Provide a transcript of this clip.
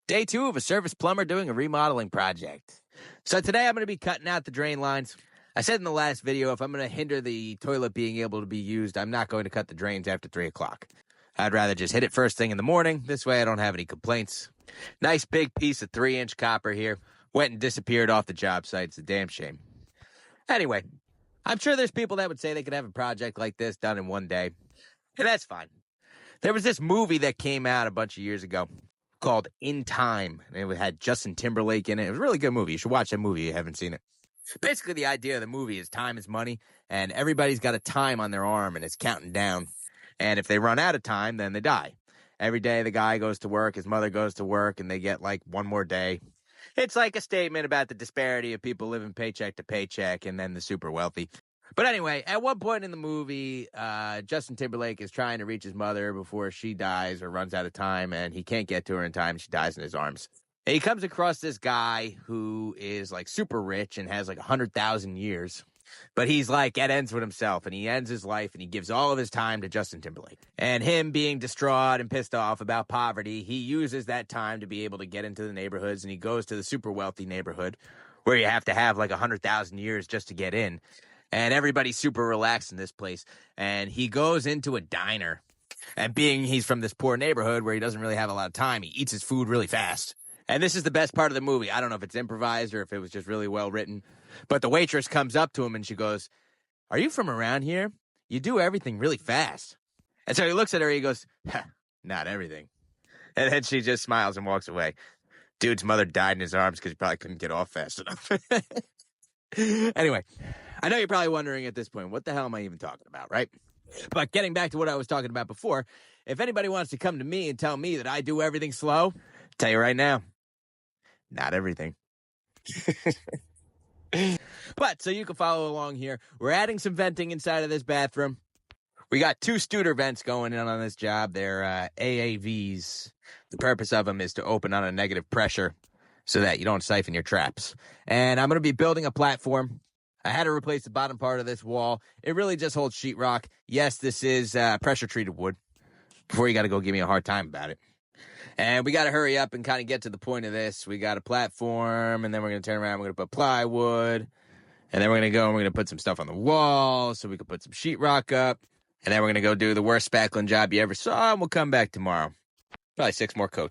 Day 2 of a service plumber doing a remodeling project. So today I'm going to be cutting out the drain lines. I said in the last video, if I'm going to hinder the toilet being able to be used, I'm not going to cut the drains after 3 o'clock. I'd rather just hit it first thing in the morning. This way I don't have any complaints. Nice big piece of 3-inch copper here. Went and disappeared off the job site. It's a damn shame. Anyway, I'm sure there's people that would say they could have a project like this done in one day. And that's fine. There was this movie that came out a bunch of years ago called In Time. And it had Justin Timberlake in it. It was a really good movie. You should watch that movie if you haven't seen it. Basically, the idea of the movie is time is money, and everybody's got a time on their arm, and it's counting down. And if they run out of time, then they die. Every day the guy goes to work, his mother goes to work, and they get like one more day. It's like a statement about the disparity of people living paycheck to paycheck and then the super wealthy. But anyway, at one point in the movie, Justin Timberlake is trying to reach his mother before she dies or runs out of time, and he can't get to her in time. She dies in his arms. And he comes across this guy who is like super rich and has like 100,000 years. But he's like at ends with himself, and he ends his life, and he gives all of his time to Justin Timberlake. And him being distraught and pissed off about poverty, he uses that time to be able to get into the neighborhoods, and he goes to the super wealthy neighborhood where you have to have like 100,000 years just to get in. And everybody's super relaxed in this place. And he goes into a diner, and being he's from this poor neighborhood where he doesn't really have a lot of time, he eats his food really fast. And this is the best part of the movie. I don't know if it's improvised or if it was just really well written. But the waitress comes up to him and she goes, "Are you from around here? You do everything really fast." And so he looks at her and he goes, "Not everything." And then she just smiles and walks away. Dude's mother died in his arms because he probably couldn't get off fast enough. Anyway, I know you're probably wondering at this point, what the hell am I even talking about, right? But getting back to what I was talking about before, if anybody wants to come to me and tell me that I do everything slow, I'll tell you right now, not everything. But so you can follow along here. We're adding some venting inside of this bathroom. We got 2 Studer vents going in on this job. They're AAVs. The purpose of them is to open on a negative pressure so that you don't siphon your traps. And I'm going to be building a platform. I had to replace the bottom part of this wall. It really just holds sheetrock. Yes, this is pressure-treated wood. Before you got to go give me a hard time about it. And we got to hurry up and kind of get to the point of this. We got a platform, and then we're going to turn around. We're going to put plywood. And then we're going to go and we're going to put some stuff on the wall so we can put some sheetrock up. And then we're going to go do the worst spackling job you ever saw, and we'll come back tomorrow. Probably 6 more coats.